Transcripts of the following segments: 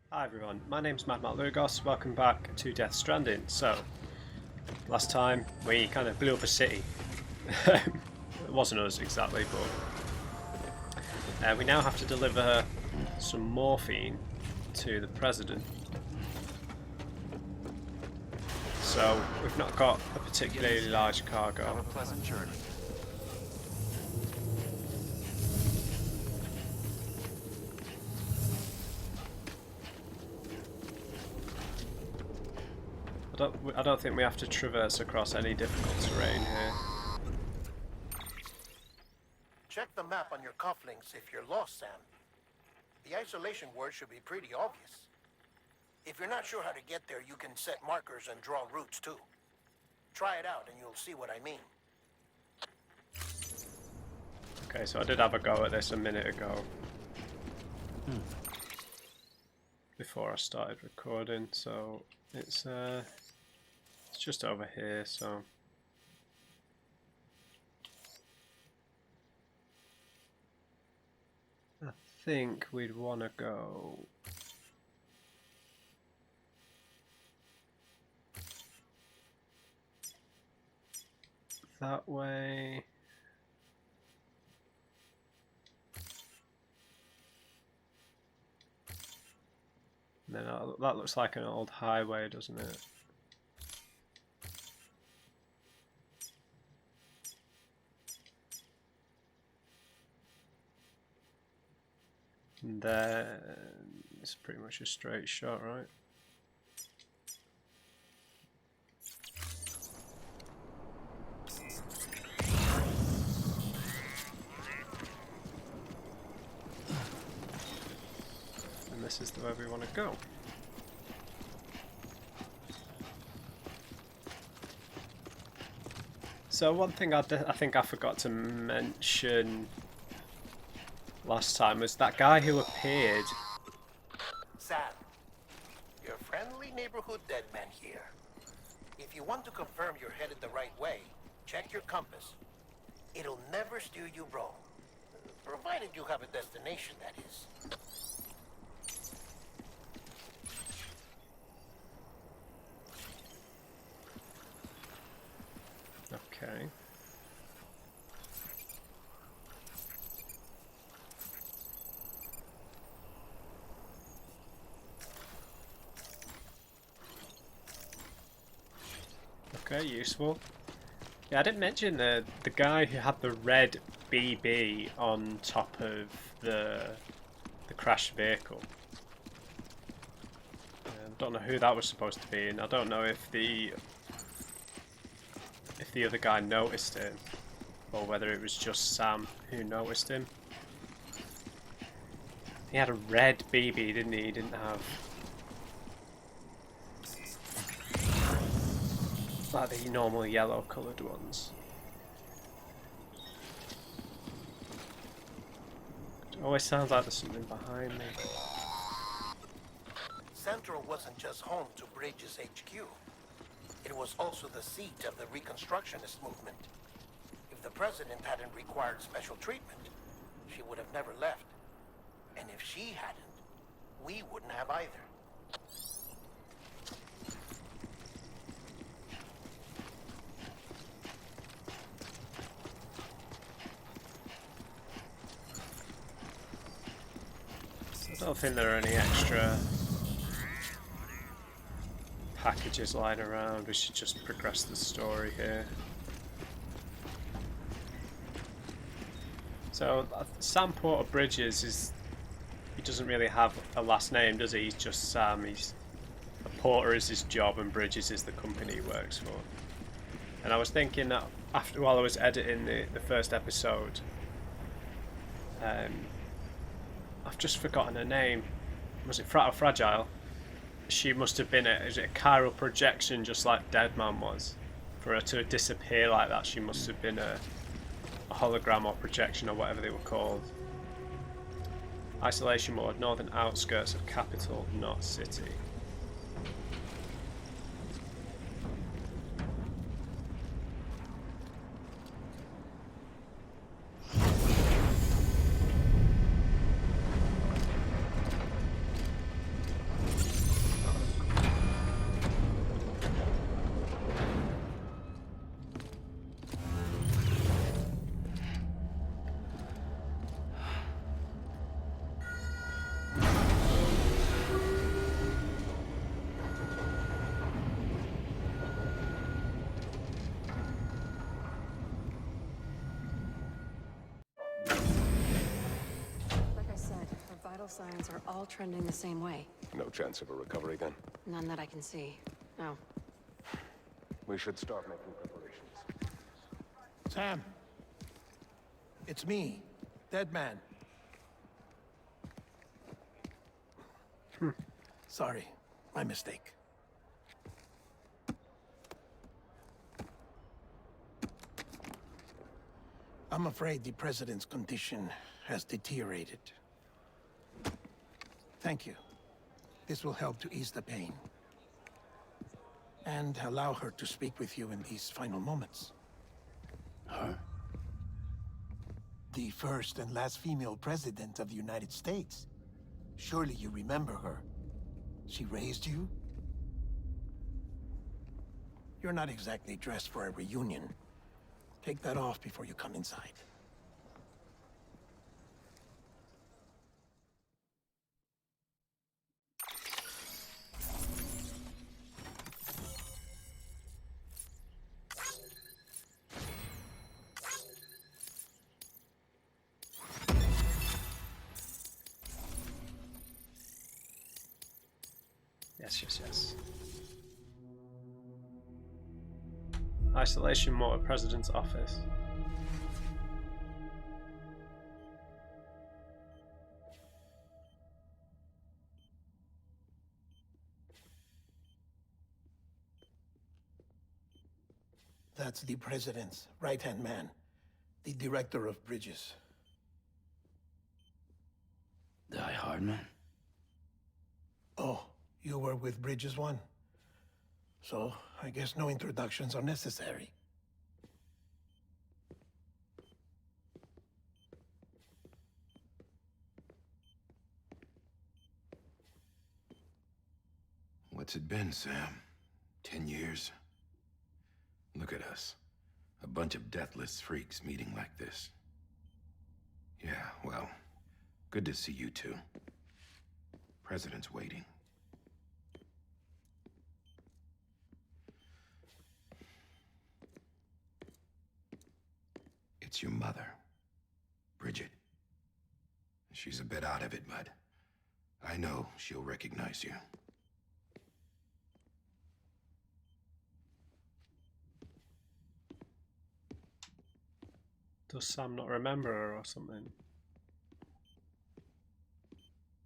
Hi everyone, my name's MadMatt Lugos, welcome back to Death Stranding. So, last time we kind of blew up a city. It wasn't us exactly, but we now have to deliver some morphine to the president. So, we've not got a particularly large cargo. Have a pleasant journey. I don't think we have to traverse across any difficult terrain here. Check the map on your cufflinks if you're lost, Sam. The isolation word should be pretty obvious. If you're not sure how to get there, you can set markers and draw routes too. Try it out and you'll see what I mean. Okay, so I did have a go at this a minute ago. Before I started recording, so it's just over here, so I think we'd want to go that way. And then that looks like an old highway, doesn't it? And then it's pretty much a straight shot, right? And this is the way we want to go. So one thing I think I forgot to mention last time was that guy who appeared. Sam, your friendly neighborhood dead man here. If you want to confirm you're headed the right way, check your compass. It'll never steer you wrong. Provided you have a destination, that is. Okay. Okay, useful. Yeah, I didn't mention the guy who had the red BB on top of the crashed vehicle. I don't know who that was supposed to be, and I don't know if the other guy noticed him, or whether it was just Sam who noticed him. He had a red BB, didn't he? He didn't have like the normal yellow coloured ones. It always sounds like there's something behind me. Central wasn't just home to Bridget's HQ. It was also the seat of the Reconstructionist movement. If the president hadn't required special treatment, she would have never left. And if she hadn't, we wouldn't have either. I don't think there are any extra packages lying around. We should just progress the story here. So Sam Porter Bridges he doesn't really have a last name, does he? He's just Sam. Porter is his job and Bridges is the company he works for. And I was thinking that while I was editing the first episode, I've just forgotten her name. Was it Fragile? She must have been is it a chiral projection, just like Deadman was? For her to disappear like that, she must have been a hologram or projection or whatever they were called. Isolation mode, northern outskirts of capital, not city. vital signs are all trending the same way. No chance of a recovery then? None that I can see. No. We should start making preparations. Sam! It's me, Dead Man. Sorry, my mistake. I'm afraid the President's condition has deteriorated. Thank you. This will help to ease the pain. And allow her to speak with you in these final moments. Her? The first and last female president of the United States. Surely you remember her. She raised you? You're not exactly dressed for a reunion. Take that off before you come inside. Yes. Isolation mode, President's office. That's the President's right-hand man, the director of bridges. Die Hard man? Oh, you were with Bridges 1? So, I guess no introductions are necessary. What's it been, Sam? 10 years? Look at us. A bunch of deathless freaks meeting like this. Yeah, well, good to see you two. President's waiting. It's your mother, Bridget. She's a bit out of it, but I know she'll recognize you. Does Sam not remember her or something?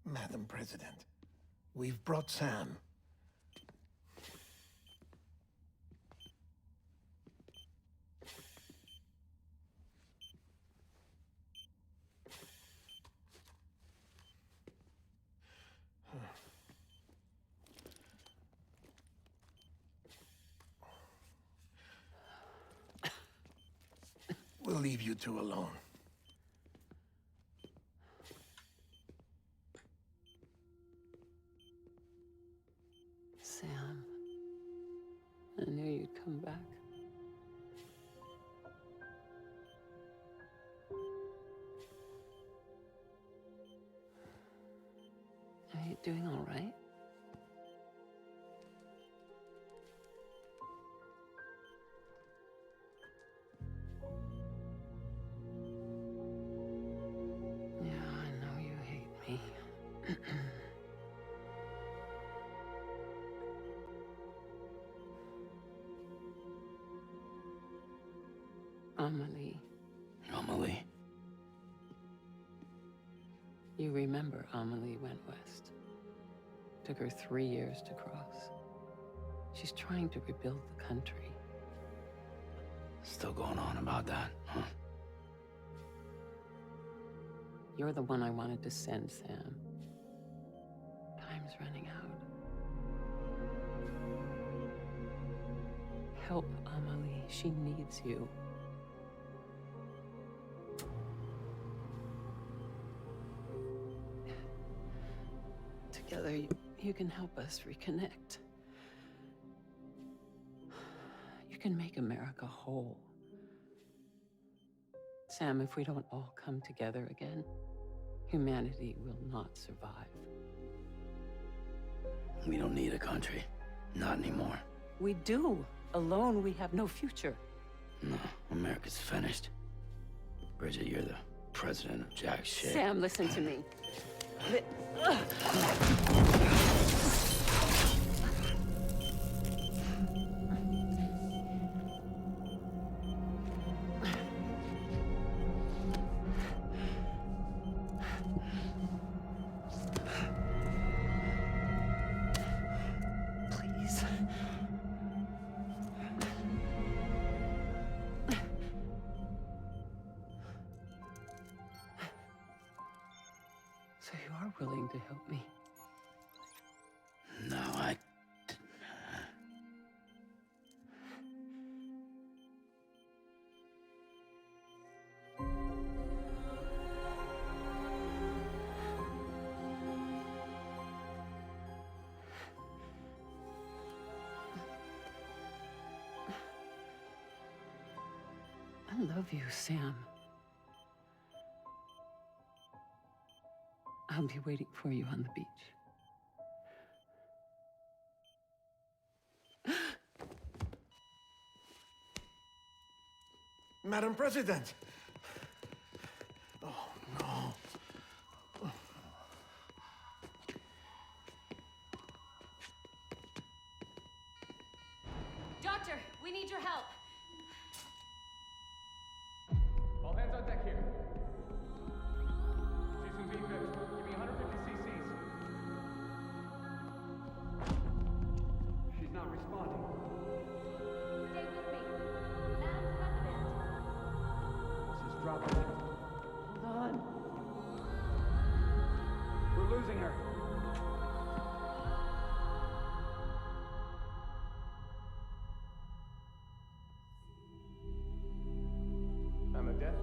Madam President, we've brought Sam. We'll leave you two alone. Sam, I knew you'd come back. Are you doing all right? Yeah, I know you hate me. Amelie. Amelie? You remember Amelie went west. Took her 3 years to cross. She's trying to rebuild the country. Still going on about that, huh? You're the one I wanted to send, Sam. Time's running out. Help Amelie. She needs you. Together, you can help us reconnect. You can make America whole. Sam, if we don't all come together again, humanity will not survive. We don't need a country. Not anymore. We do. Alone, we have no future. No, America's finished. Bridget, you're the president of jack shit. Sam, listen to me. Please. So you are willing to help me? No, I... I love you, Sam. I'll be waiting for you on the beach. Madam President! Oh, no. Doctor, we need your help. All hands on deck here. Season B fixed. Give me 150 cc's. She's not responding. Stay with me. Madam President. This is dropping. Hold on. We're losing her. I'm a death.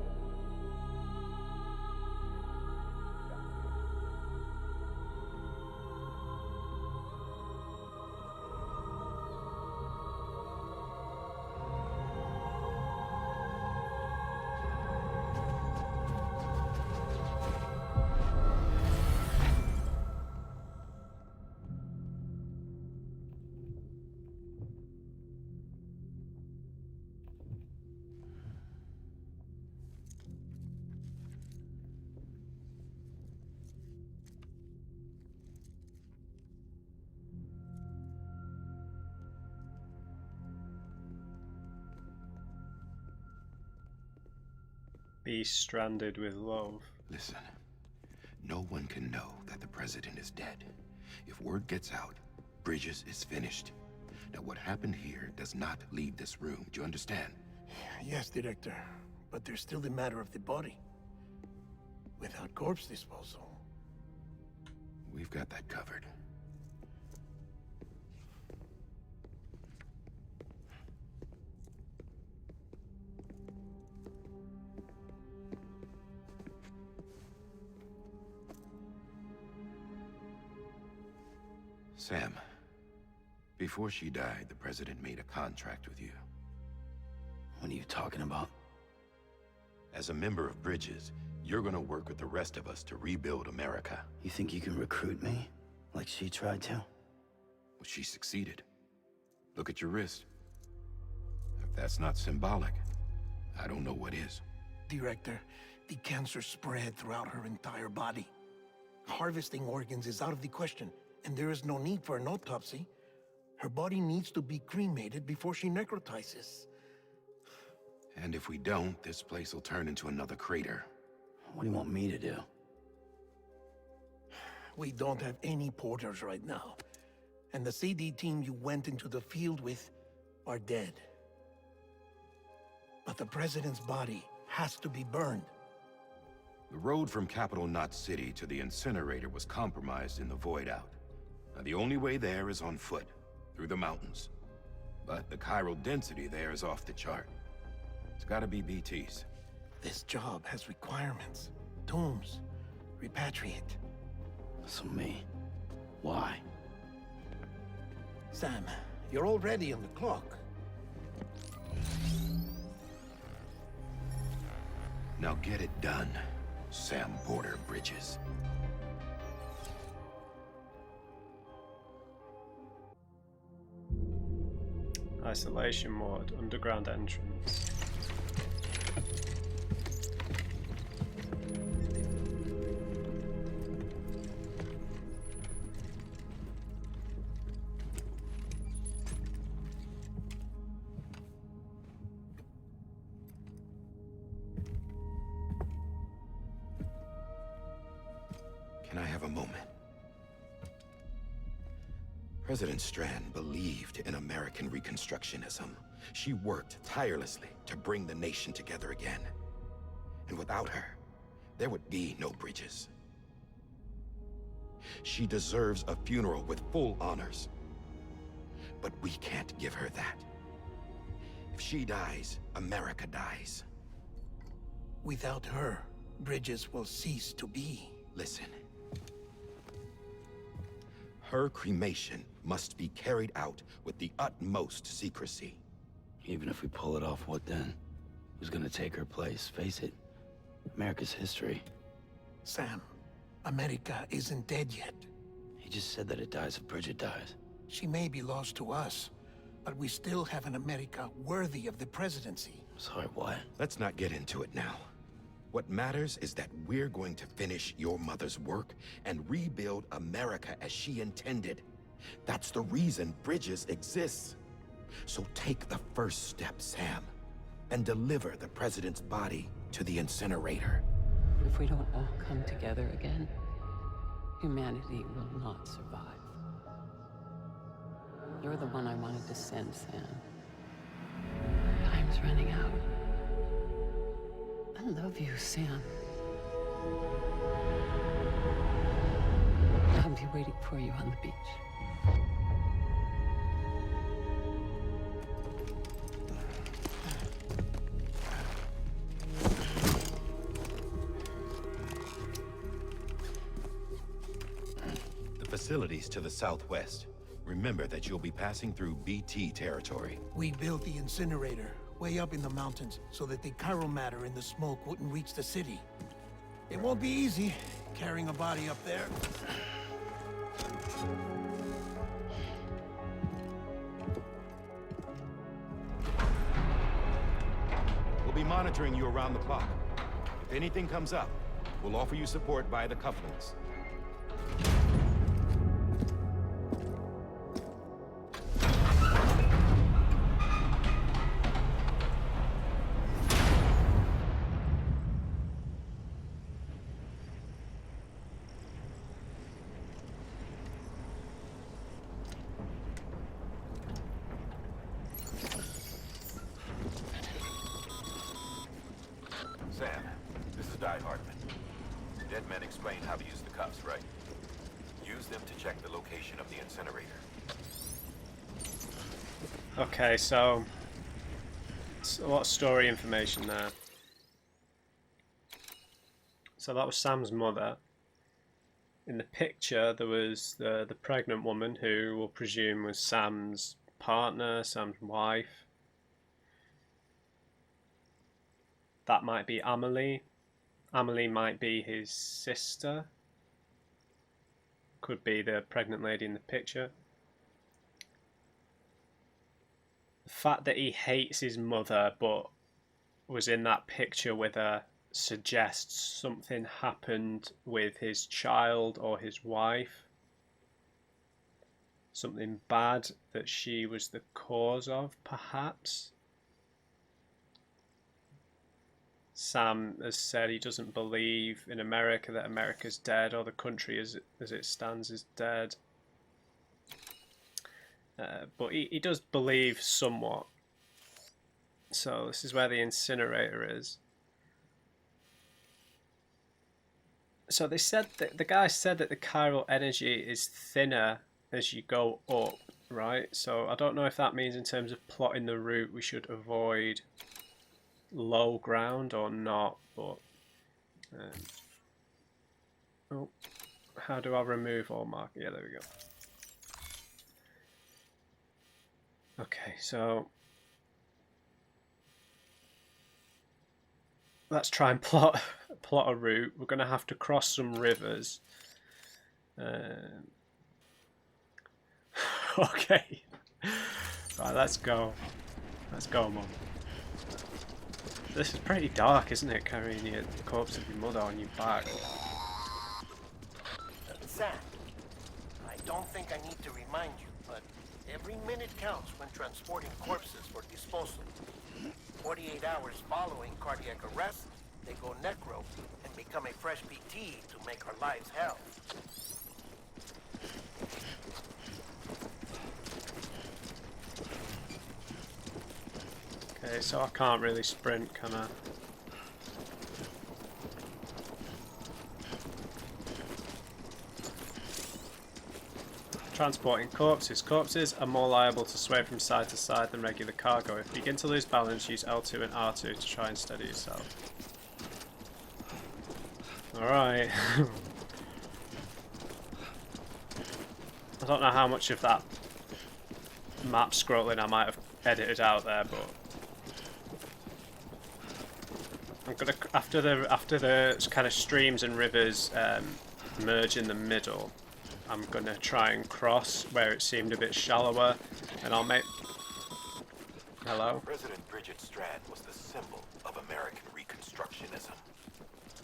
Be stranded with love. Listen, no one can know that the president is dead. If word gets out, Bridges is finished. Now, what happened here does not leave this room. Do you understand? Yes, Director. But there's still the matter of the body. Without corpse disposal. We've got that covered. Sam, before she died, the president made a contract with you. What are you talking about? As a member of Bridges, you're gonna work with the rest of us to rebuild America. You think you can recruit me? Like she tried to? Well, she succeeded. Look at your wrist. If that's not symbolic, I don't know what is. Director, the cancer spread throughout her entire body. Harvesting organs is out of the question, and there is no need for an autopsy. Her body needs to be cremated before she necrotizes. And if we don't, this place will turn into another crater. What do you want me to do? We don't have any porters right now. And the CD team you went into the field with are dead. But the president's body has to be burned. The road from Capital Knot City to the incinerator was compromised in the voidout. Now, the only way there is on foot, through the mountains. But the chiral density there is off the chart. It's gotta be BTs. This job has requirements. Tombs. Repatriate. So me. Why? Sam, you're already on the clock. Now get it done, Sam Porter Bridges. Isolation mod, underground entrance. Can I have a moment? President Strand believed in American Reconstructionism. She worked tirelessly to bring the nation together again. And without her, there would be no bridges. She deserves a funeral with full honors. But we can't give her that. If she dies, America dies. Without her, Bridges will cease to be. Listen. Her cremation must be carried out with the utmost secrecy. Even if we pull it off, what then? Who's gonna take her place? Face it, America's history. Sam, America isn't dead yet. He just said that it dies if Bridget dies. She may be lost to us, but we still have an America worthy of the presidency. Sorry, what? Let's not get into it now. What matters is that we're going to finish your mother's work and rebuild America as she intended. That's the reason Bridges exists. So take the first step, Sam, and deliver the president's body to the incinerator. If we don't all come together again, humanity will not survive. You're the one I wanted to send, Sam. Time's running out. I love you, Sam. I'll be waiting for you on the beach. The facilities to the southwest. Remember that you'll be passing through BT territory. We built the incinerator way up in the mountains so that the chiral matter in the smoke wouldn't reach the city. It won't be easy carrying a body up there. We'll be monitoring you around the clock. If anything comes up, we'll offer you support via the cufflinks. Sam, this is Di Hartman. Dead men explained how to use the cuffs, right? Use them to check the location of the incinerator. Okay, so a lot of story information there. So that was Sam's mother. In the picture, there was the pregnant woman who we'll presume was Sam's partner, Sam's wife. That might be Amelie. Amelie might be his sister. Could be the pregnant lady in the picture. The fact that he hates his mother but was in that picture with her suggests something happened with his child or his wife. Something bad that she was the cause of, perhaps. Sam has said he doesn't believe in America, that America's dead, or the country as it stands is dead. But he does believe somewhat. So this is where the incinerator is. So they said that the guy said that the chiral energy is thinner as you go up, right? So I don't know if that means in terms of plotting the route we should avoid low ground or not, but oh, how do I remove all marker? Yeah, there we go. Okay, so let's try and plot a route. We're going to have to cross some rivers. Okay, right, let's go, Mum. This is pretty dark, isn't it, carrying the corpse of your mother on your back? Sam, I don't think I need to remind you, but every minute counts when transporting corpses for disposal. 48 hours following cardiac arrest, They go necro and become a fresh PT to make our lives hell. Okay, so I can't really sprint, can I? Transporting corpses. Corpses are more liable to sway from side to side than regular cargo. If you begin to lose balance, use L2 and R2 to try and steady yourself. Alright. I don't know how much of that map scrolling I might have edited out there, but I'm gonna, after the kind of streams and rivers merge in the middle, I'm gonna try and cross where it seemed a bit shallower, and I'll make... Hello? President Bridget Strand was the symbol of American Reconstructionism.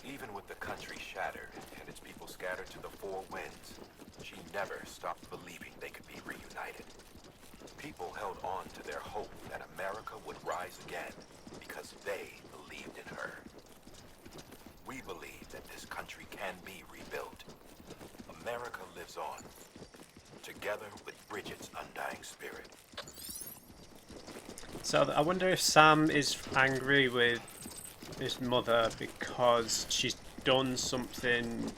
Even with the country shattered and its people scattered to the four winds, she never stopped believing they could be reunited. People held on to their hope that America would rise again because they believed in her. We believe that this country can be rebuilt. America lives on, together with Bridget's undying spirit. So I wonder if Sam is angry with his mother because she's done something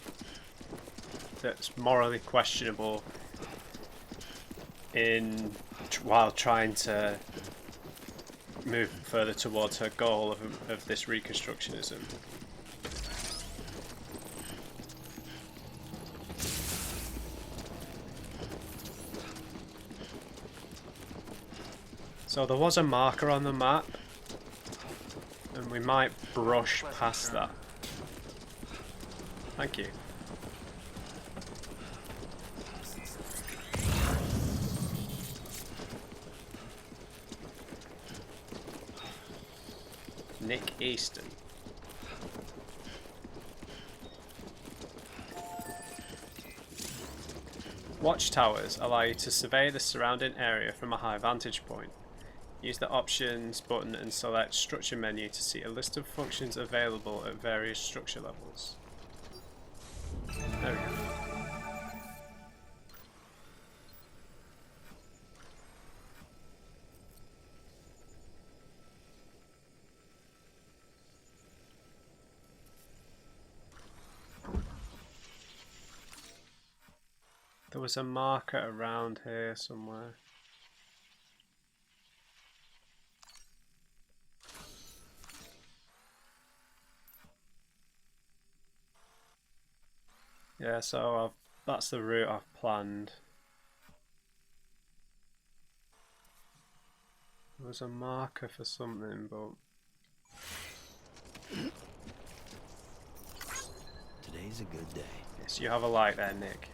that's morally questionable while trying to move further towards her goal of this reconstructionism. So there was a marker on the map, and we might brush past that. Thank you. Nick Easton. Watchtowers allow you to survey the surrounding area from a high vantage point. Use the options button and select structure menu to see a list of functions available at various structure levels. There we go. There was a marker around here somewhere. Yeah, so that's the route I've planned. There was a marker for something, but... Today's a good day. Yes, you have a light there, Nick.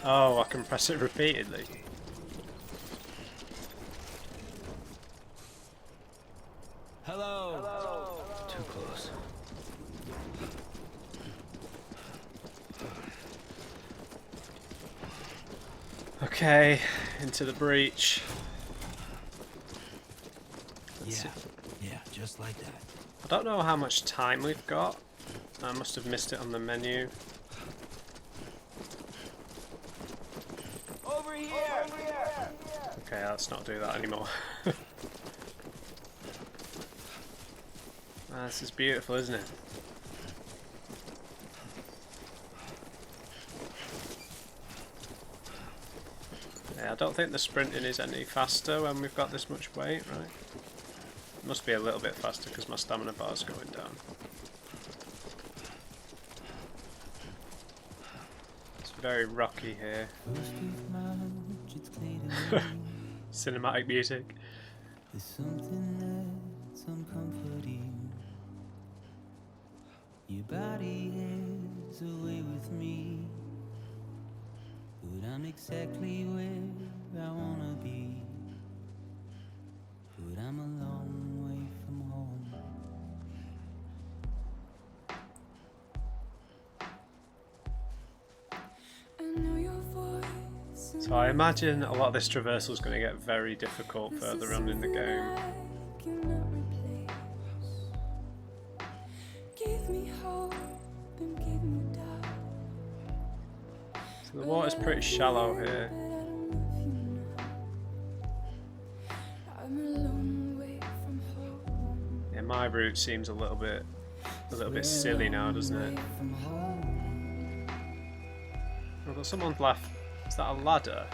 Oh, I can press it repeatedly. Hello. Hello. Too close. Okay, into the breach. Yeah, just like that. I don't know how much time we've got. I must have missed it on the menu. Over here! Over here! Okay, let's not do that anymore. This is beautiful, isn't it? Yeah, I don't think the sprinting is any faster when we've got this much weight, right? It must be a little bit faster because my stamina bar's going down. It's very rocky here. Cinematic music. There's something that's uncomforting. Your body is away with me, but I'm exactly where I wanna be. But I'm a long way from home. I know your voice So I imagine a lot of this traversal is going to get very difficult further on in the game. So the water's pretty shallow here. Yeah, my route seems a little bit silly now, doesn't it? Oh, but someone's left. Is that a ladder?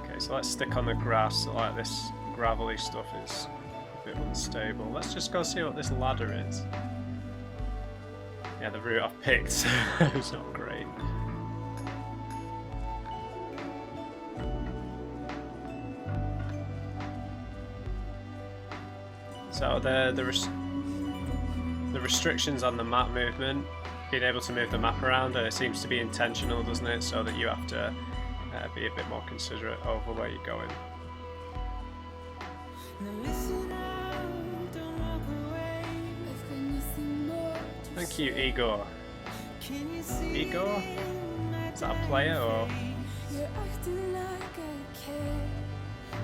Okay, so let's stick on the grass. Like this gravelly stuff is a bit unstable. Let's just go see what this ladder is. Yeah, the route I've picked is not great. So the restrictions on the map movement, being able to move the map around, and it seems to be intentional, doesn't it? So that you have to be a bit more considerate over where you're going. Thank you, Igor. Igor? Is that a player or?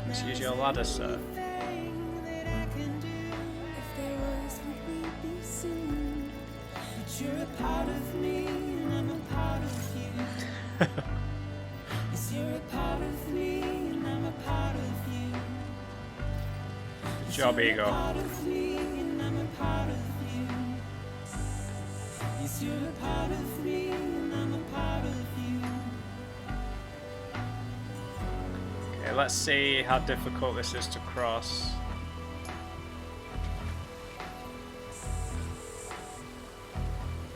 Let's use your ladder, sir. You're a part of me, and I'm a part of you. Yes, you're a part of me, and I'm a part of you. Good job, Igor. Part of me, and I'm a part of you. Yes, you're a part of me, and I'm a part of you. Okay, let's see how difficult this is to cross.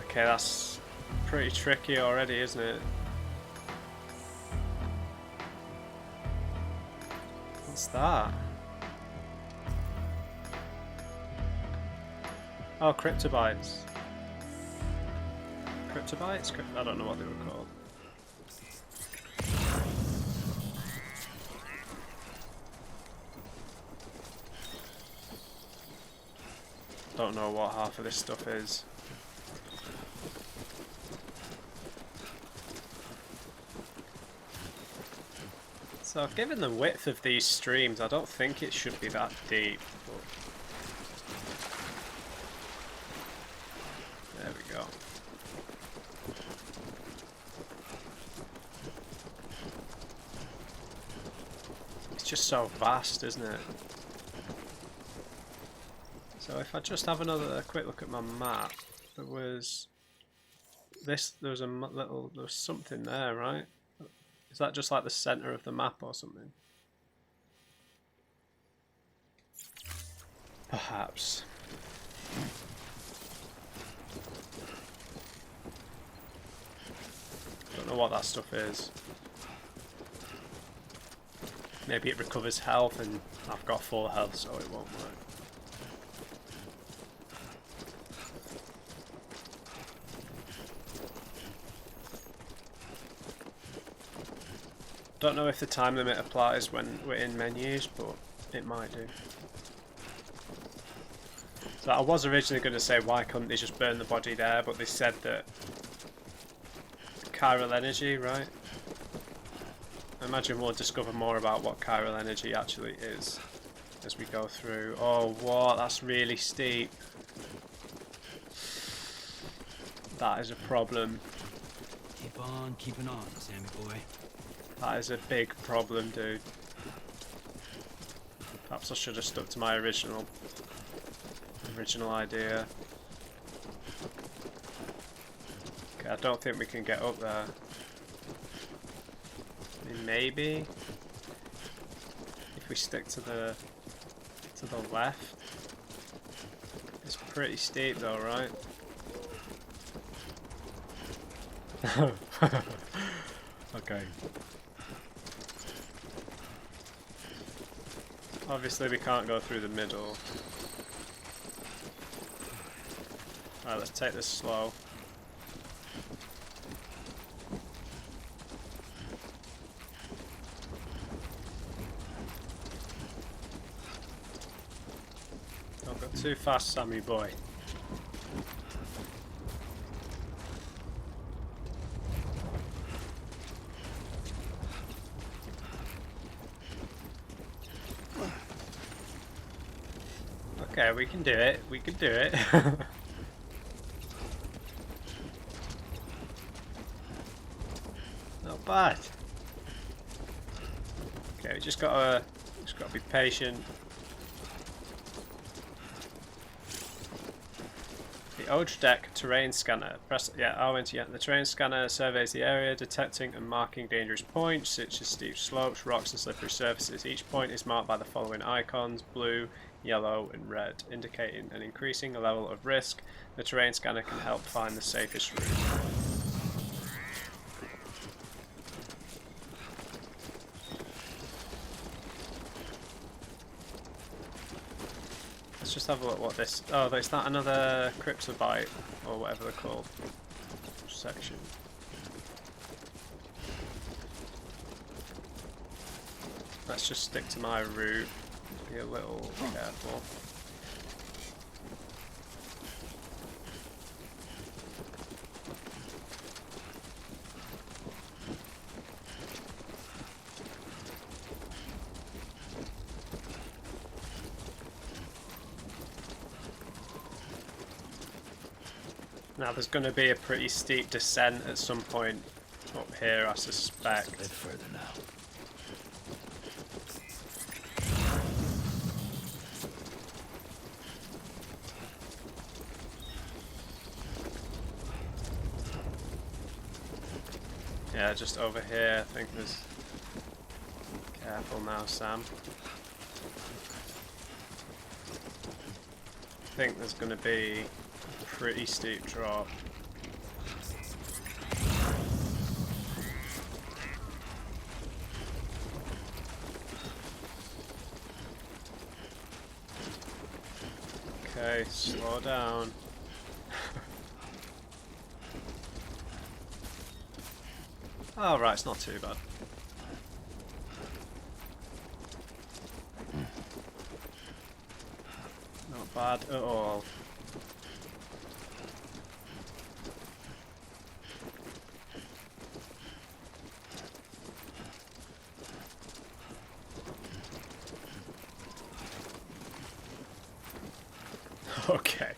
Okay, that's pretty tricky already, isn't it? What's that? Oh, cryptobites. Cryptobites? I don't know what they were called. Don't know what half of this stuff is. So, given the width of these streams, I don't think it should be that deep. But there we go. It's just so vast, isn't it? So, if I just have another quick look at my map, there was this. There was there was something there, right? Is that just like the center of the map or something? Perhaps. Don't know what that stuff is. Maybe it recovers health and I've got full health, so it won't work. Don't know if the time limit applies when we're in menus, but it might do. So I was originally going to say why couldn't they just burn the body there, but they said that chiral energy, right? I imagine we'll discover more about what chiral energy actually is as we go through. Oh, what? That's really steep. That is a problem. Keep on keeping on, Sammy boy. That is a big problem, dude. Perhaps I should have stuck to my original idea. Okay, I don't think we can get up there. I mean, maybe if we stick to the left. It's pretty steep though, right? Okay. Obviously we can't go through the middle. Alright, let's take this slow. Don't go too fast, Sammy boy. Okay, we can do it. We can do it. Not bad. Okay, we just gotta be patient. The Odge deck terrain scanner. Press R into the terrain scanner surveys the area, detecting and marking dangerous points such as steep slopes, rocks, and slippery surfaces. Each point is marked by the following icons: blue, yellow, and red, indicating an increasing level of risk. The terrain scanner can help find the safest route. Let's just have a look what this... Oh, is that another cryptobite, or whatever they're called, section. Let's just stick to my route, be a little careful. Now there's going to be a pretty steep descent at some point up here, I suspect. A bit further now. Yeah, just over here, I think there's... Careful now, Sam. I think there's going to be a pretty steep drop. Okay, slow down. Oh right, it's not too bad. Not bad at all. Okay.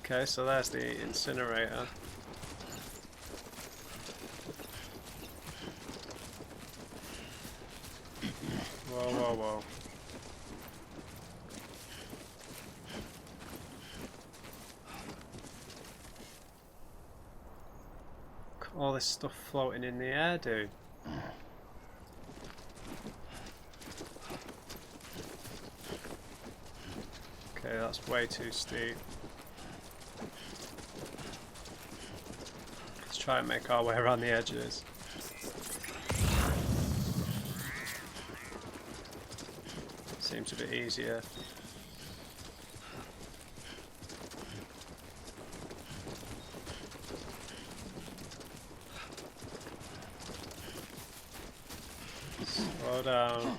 Okay, so there's the incinerator. Whoa, whoa, whoa. All this stuff floating in the air, dude. Okay, that's way too steep. Let's try and make our way around the edges. Seems a bit easier. Slow down.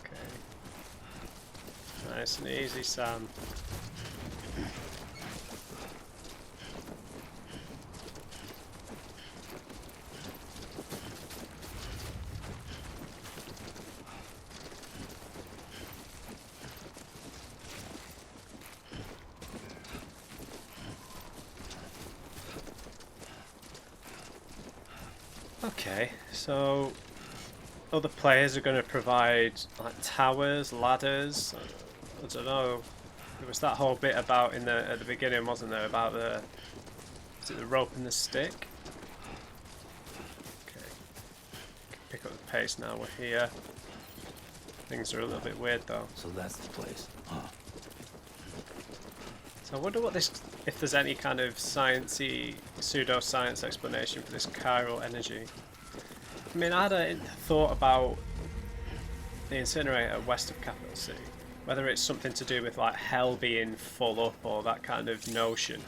Okay. Nice and easy, Sam. Okay, so other players are going to provide like towers, ladders. I don't know. There was that whole bit about at the beginning, wasn't there? About is it the rope and the stick? Okay, pick up the pace now. We're here. Things are a little bit weird though. So that's the place, huh? So I wonder if there's any kind of sciencey, pseudo-science explanation for this chiral energy. I mean, I had a thought about the incinerator west of Capital City, whether it's something to do with like hell being full up or that kind of notion.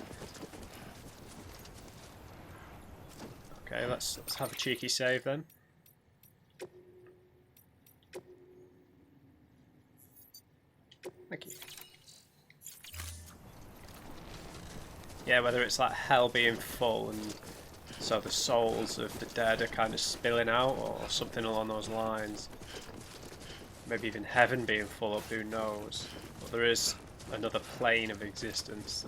Okay, let's have a cheeky save then. Thank you. Yeah, whether it's like hell being full and so the souls of the dead are kind of spilling out or something along those lines. Maybe even heaven being full up, who knows. But there is another plane of existence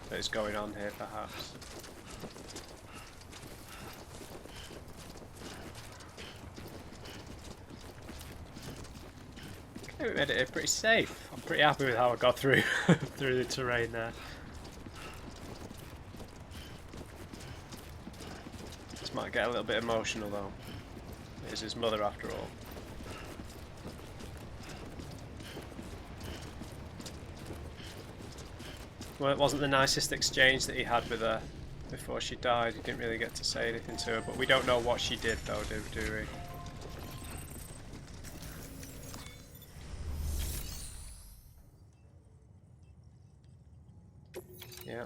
that is going on here perhaps. Okay, we made it pretty safe. I'm pretty happy with how I got through through the terrain there. This might get a little bit emotional though. It is his mother after all. Well, it wasn't the nicest exchange that he had with her before she died. He didn't really get to say anything to her, but we don't know what she did though, do we? Yeah.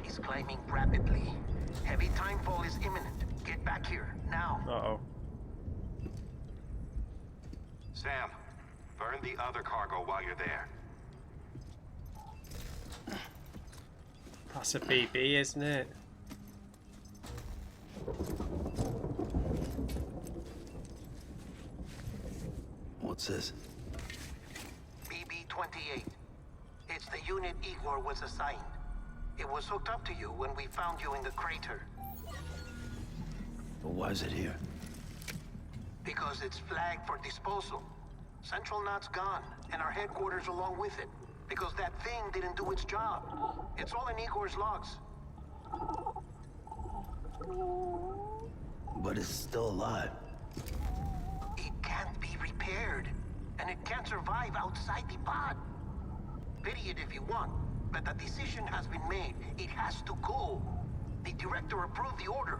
Is climbing rapidly. Heavy timefall is imminent. Get back here, now. Uh-oh. Sam, burn the other cargo while you're there. That's a BB, isn't it? What's this? BB-28. It's the unit Igor was assigned. It was hooked up to you when we found you in the crater. But why is it here? Because it's flagged for disposal. Central Knot's gone, and our headquarters along with it. Because that thing didn't do its job. It's all in Igor's logs. But it's still alive. It can't be repaired, and it can't survive outside the pod. Pity it if you want. But the decision has been made. It has to go. The director approved the order.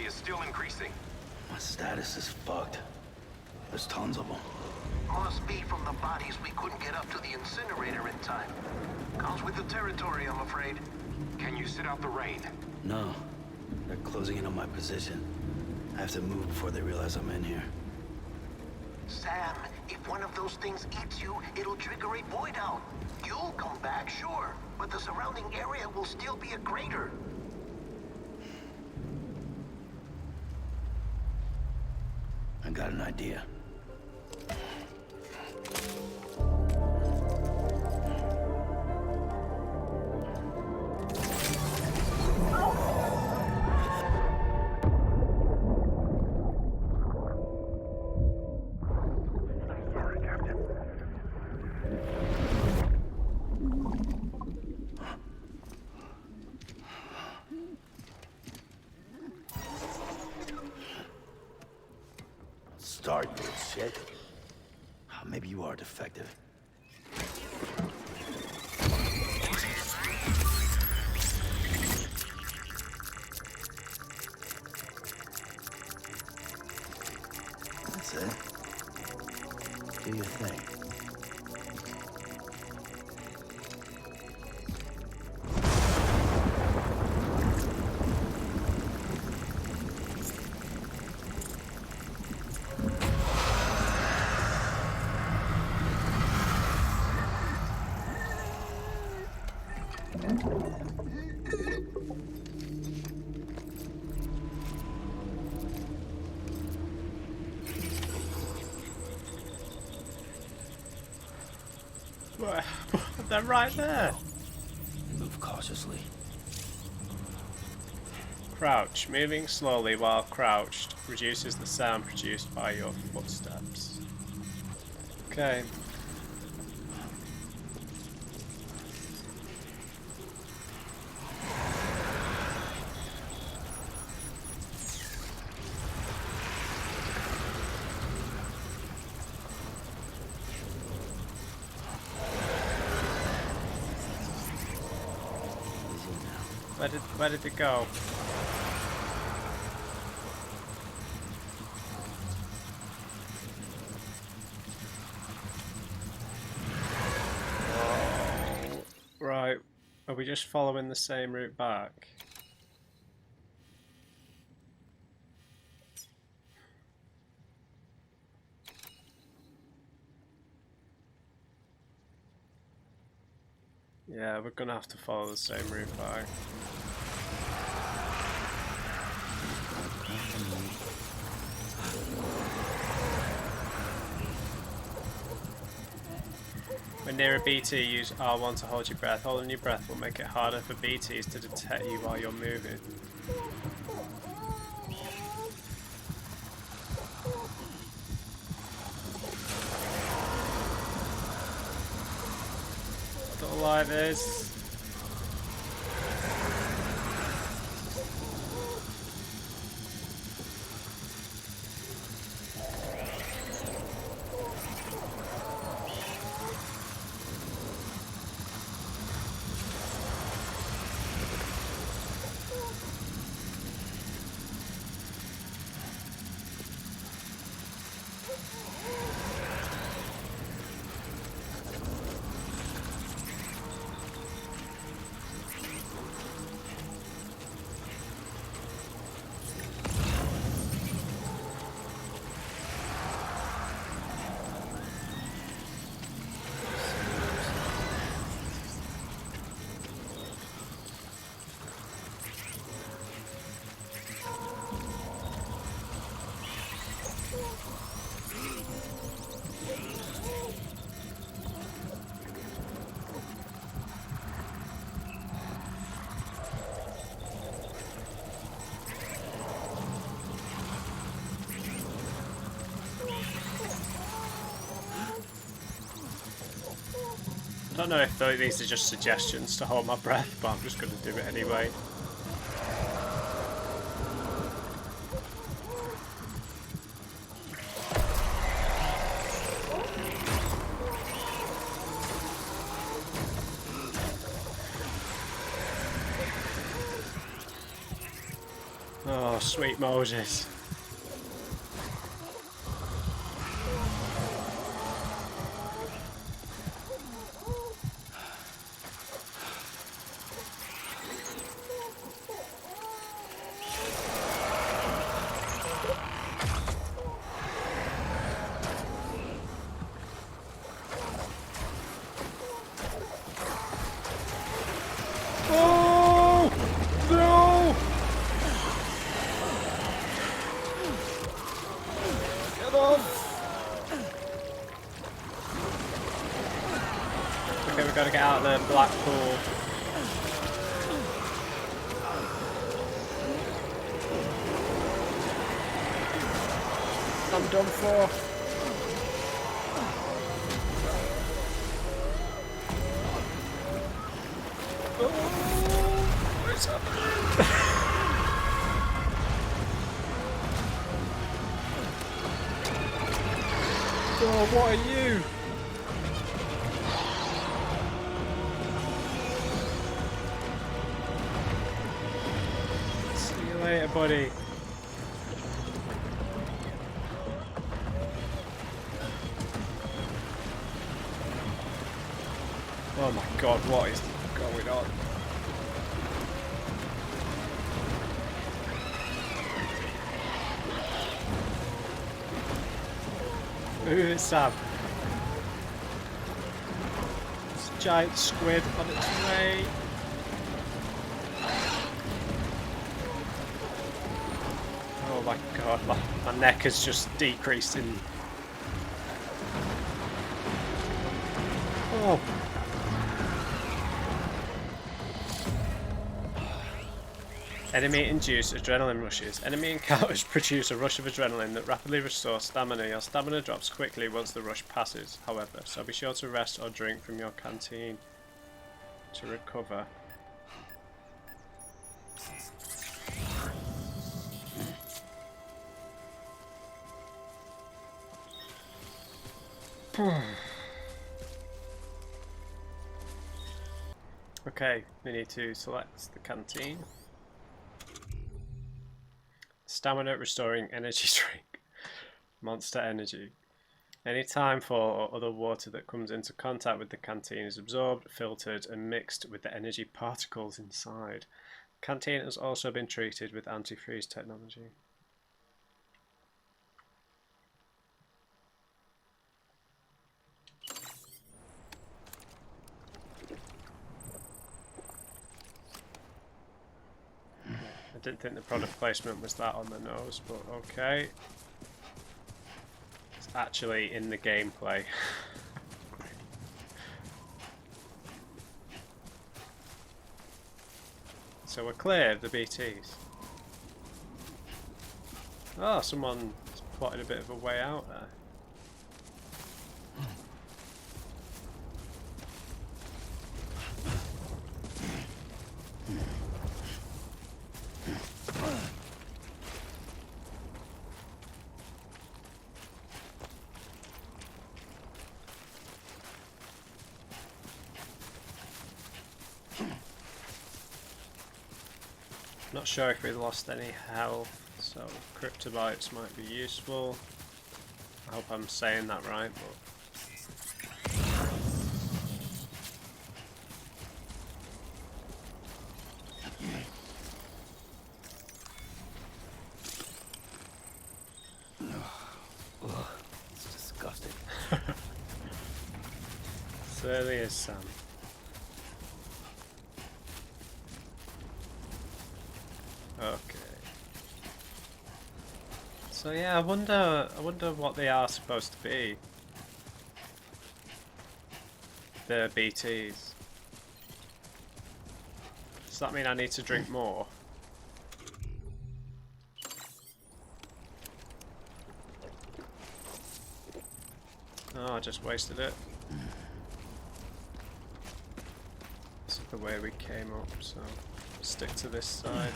Is still increasing. My status is fucked. There's tons of them. Must be from the bodies we couldn't get up to the incinerator in time. Comes with the territory, I'm afraid. Can you sit out the rain? No. They're closing in on my position. I have to move before they realize I'm in here. Sam, if one of those things eats you, it'll trigger a voidout. You'll come back, sure, but the surrounding area will still be a crater. I got an idea. Start, you shit. Maybe you are defective. That's it. Do your thing. What? They're right there. Move cautiously. Crouch. Moving slowly while crouched reduces the sound produced by your footsteps. Okay. Where did it go? Oh, right. Are we just following the same route back? Yeah, we're gonna have to follow the same route back. When near a BT, use R1 to hold your breath. Holding your breath will make it harder for BTs to detect you while you're moving. Don't like this. I don't know if these are just suggestions to hold my breath, but I'm just going to do it anyway. Oh, sweet Moses. about the black pool. I'm done for. Oh, what's happening? Oh, what are you? See you later, buddy. Oh my god, what is going on? Ooh, it's Sam. It's a giant squid on its way. Oh my god, my neck has just decreased in... Oh. Enemy-induced adrenaline rushes. Enemy encounters produce a rush of adrenaline that rapidly restores stamina. Your stamina drops quickly once the rush passes, however, so be sure to rest or drink from your canteen to recover. Okay, we need to select the canteen. Stamina restoring energy drink. Monster energy. Any time for or other water that comes into contact with the canteen is absorbed, filtered, and mixed with the energy particles inside. The canteen has also been treated with antifreeze technology. I didn't think the product placement was that on the nose, but okay. It's actually in the gameplay. So we're clear of the BTs. Oh, someone plotted a bit of a way out there. Not sure if we lost any health, so cryptobites might be useful. I hope I'm saying that right, but... It's disgusting. Certainly is, Sam. Okay. So yeah, I wonder what they are supposed to be. The BTs. Does that mean I need to drink more? Oh, I just wasted it. This is the way we came up, so stick to this side.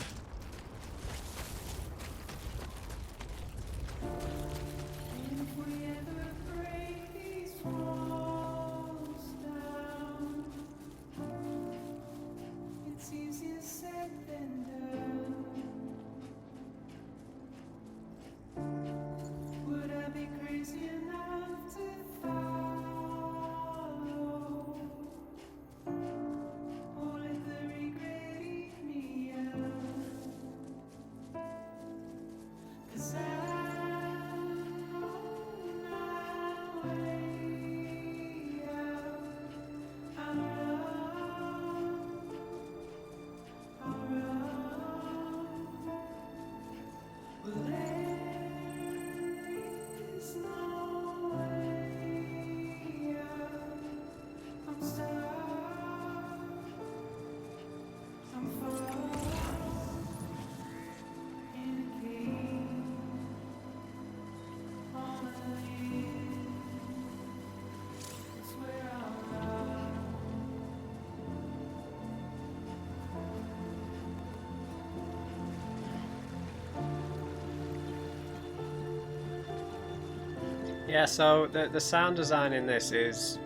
Yeah, so the sound design in this is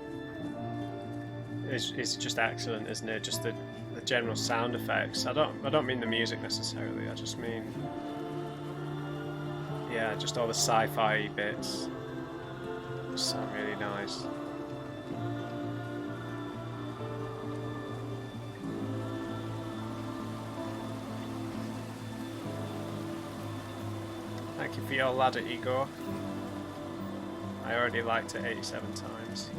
just excellent, isn't it? Just the general sound effects. I don't mean the music necessarily. I just mean, yeah, just all the sci-fi bits just sound really nice. Thank you for your ladder, Igor. I already liked it 87 times.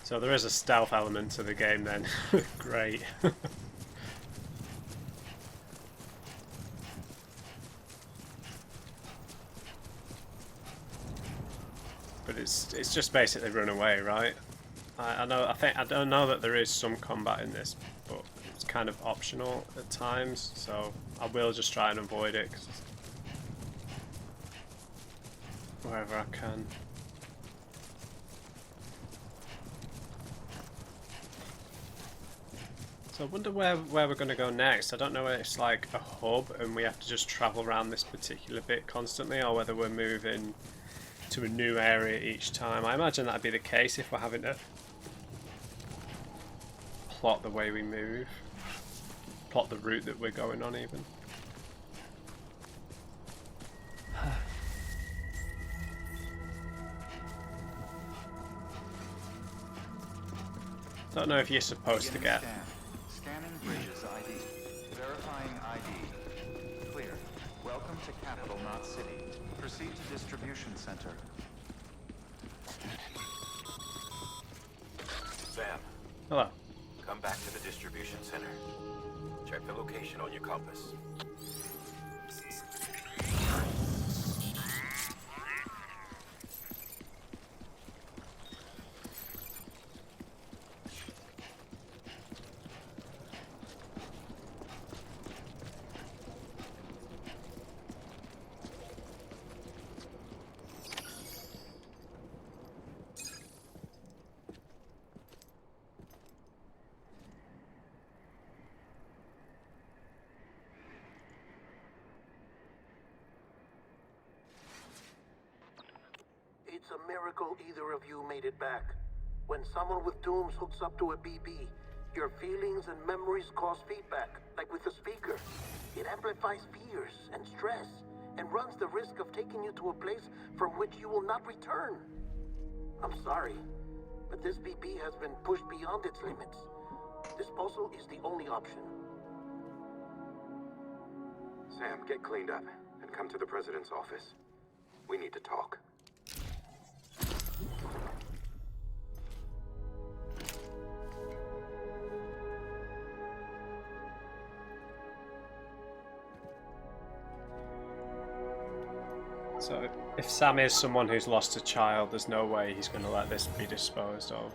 So there is a stealth element to the game then. Great. But it's just basically run away, right? I don't know that there is some combat in this, but it's kind of optional at times, so I will just try and avoid it wherever I can. So I wonder where we're going to go next. I don't know whether it's like a hub and we have to just travel around this particular bit constantly, or whether we're moving to a new area each time. I imagine that'd be the case if we're having to plot the way we move, plot the route that we're going on even. Don't know if you're supposed to get... Scanning Bridges ID. Verifying ID. Clear. Welcome to Capital, not City. Proceed to Distribution Center. Sam, Hello. come back to the distribution center. Check the location on your compass. It's a miracle either of you made it back. When someone with dooms hooks up to a BB, your feelings and memories cause feedback, like with the speaker. It amplifies fears and stress, and runs the risk of taking you to a place from which you will not return. I'm sorry, but this BB has been pushed beyond its limits. Disposal is the only option. Sam, get cleaned up and come to the president's office. We need to talk. So if Sam is someone who's lost a child, there's no way he's going to let this be disposed of.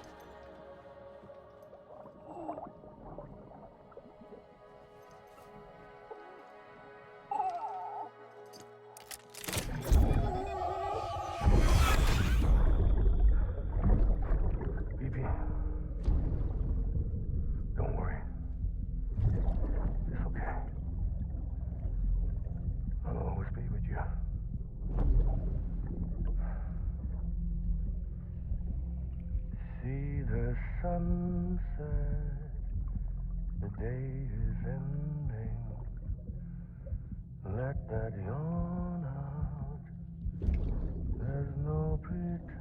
Don't worry. It's okay. I'll always be with you. See the sunset, the day is ending. Let that yawn out. There's no pretending.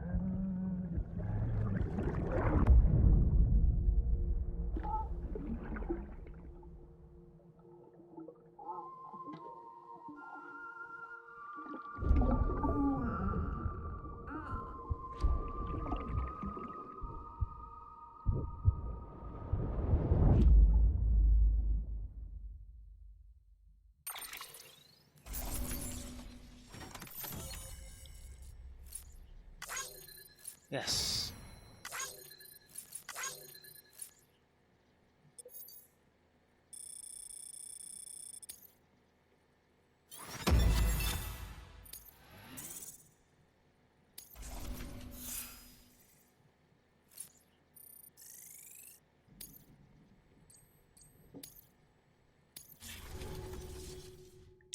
Yes.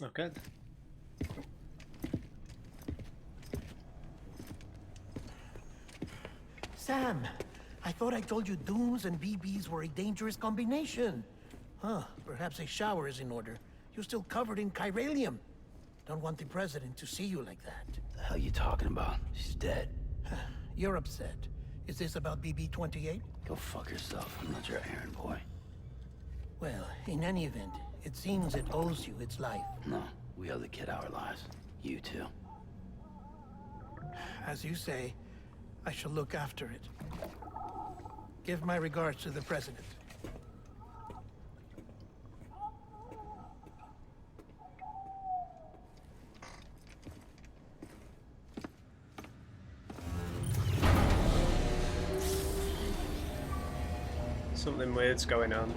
Okay. Sam, I thought I told you dooms and BBs were a dangerous combination. Huh, perhaps a shower is in order. You're still covered in chiralium. Don't want the president to see you like that. The hell you talking about? She's dead. You're upset. Is this about BB-28? Go fuck yourself. I'm not your errand boy. Well, in any event, it seems it owes you its life. No, we owe the kid our lives. You too. As you say, I shall look after it. Give my regards to the president. Something weird's going on.